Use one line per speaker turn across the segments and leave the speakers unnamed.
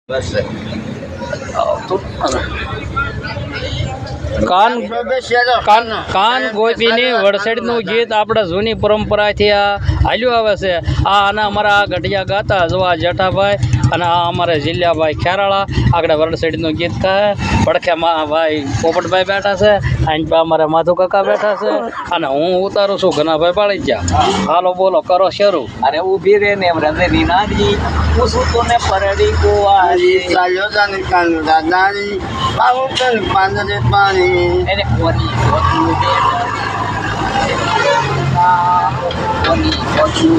બસ
કાન ગોપીની વડસેડનું ગીત આપણે જૂની પરંપરાથી આ હાલ્યું આવે છે. આના અમારા ગઢિયા ગાતા જો આ જેઠાભાઈ અને આ અમારે જિલ્લાભાઈ ખેરાળા આગળ વડસેડનું ગીત કહે. પડખેમાં ભાઈ પોપટભાઈ બેઠા છે, અહીં અમારે માધુ કાકા બેઠા છે અને હું ઉતારું છું ઘનાભાઈ પાડી ગયા. હાલો બોલો કરો શરૂ.
અરે ઊભી રે ને વ્રતની નારી પૂછું તો ને પરડી કુવારી ચાલ્યો તને કાનુડા દારી પાઉં તને પાંદરે પાણી એને કોની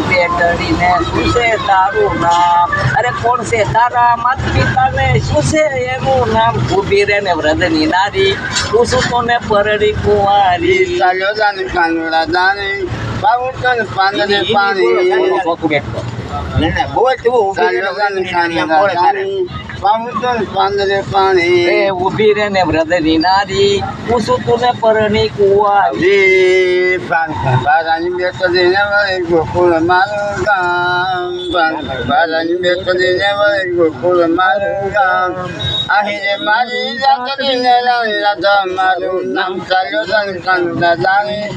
બેટરીને શું છે તારું નામ? અરે કોણ છે તારા માતા પિતાને શું છે એનું નામ? ઊભી રે ને વ્રતની નારી પૂછું તો ને પરડી કુવારી ચાલ્યો તને કાનુડા દારી પાઉં તને પાંદરે પાણી ઊભી રે ને વ્રતની નારી પૂછું તું ને પરણી કુવારી બારાની બેટરીને વળી ગોકુળ મારું ગામ બારાની બેટરીને વળી ગોકુળ મારું ગામ અહીં રે મારી રાતડીને રાધા મારું નામ ચાલ્યો તને કાનુડા દારી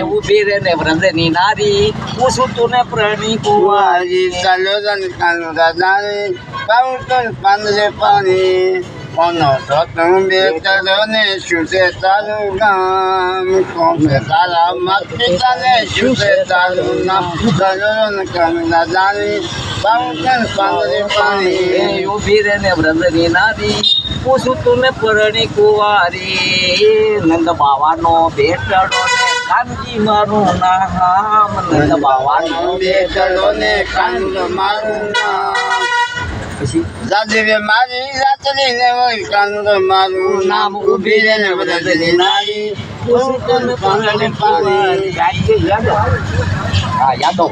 ઊભી રે ને વ્રતની નારી પૂછું તું ને પરણી કુવારી ચાલ્યો તને કાનુડા દારી પાઉં તને પાંદરે પાણી કોનો સતનું બેટરો ને શું છે તારું ગામ? કોણ છે તારા માતા પિતાને શું છે તારું નામ? ચાલ્યો ને કાનુડા દારી પાઉં તને પાંદરે પાણી ઊભી રે ને વ્રતની નારી પૂછું તું ને પરણી કુવારી નંદ બાવાનો બેટડો ને કાનજી મારું નામ નંદ બાવાનો બેટડો ને કાનજ મારું નામ પછી જાદવે મારી રાતડી ને વળી કાનજ મારું નામ ઊભી રે ને વ્રતની નારી પૂછું તું ને પરણી કુવારી યાદો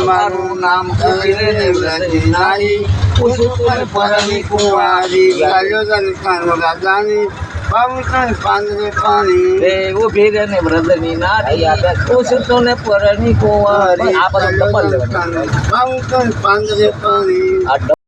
મારું નામ ઊભી રે ને વ્રતની નારી પૂછું તું પરણી કુવારી ચાલ્યો તને કાનુડા દારી પાઉં તને પાંદરે પાણી ઊભી રે ને વ્રતની નારી પૂછું તું પરણી કુવારી પાઉં તને પાંદરે પાણી.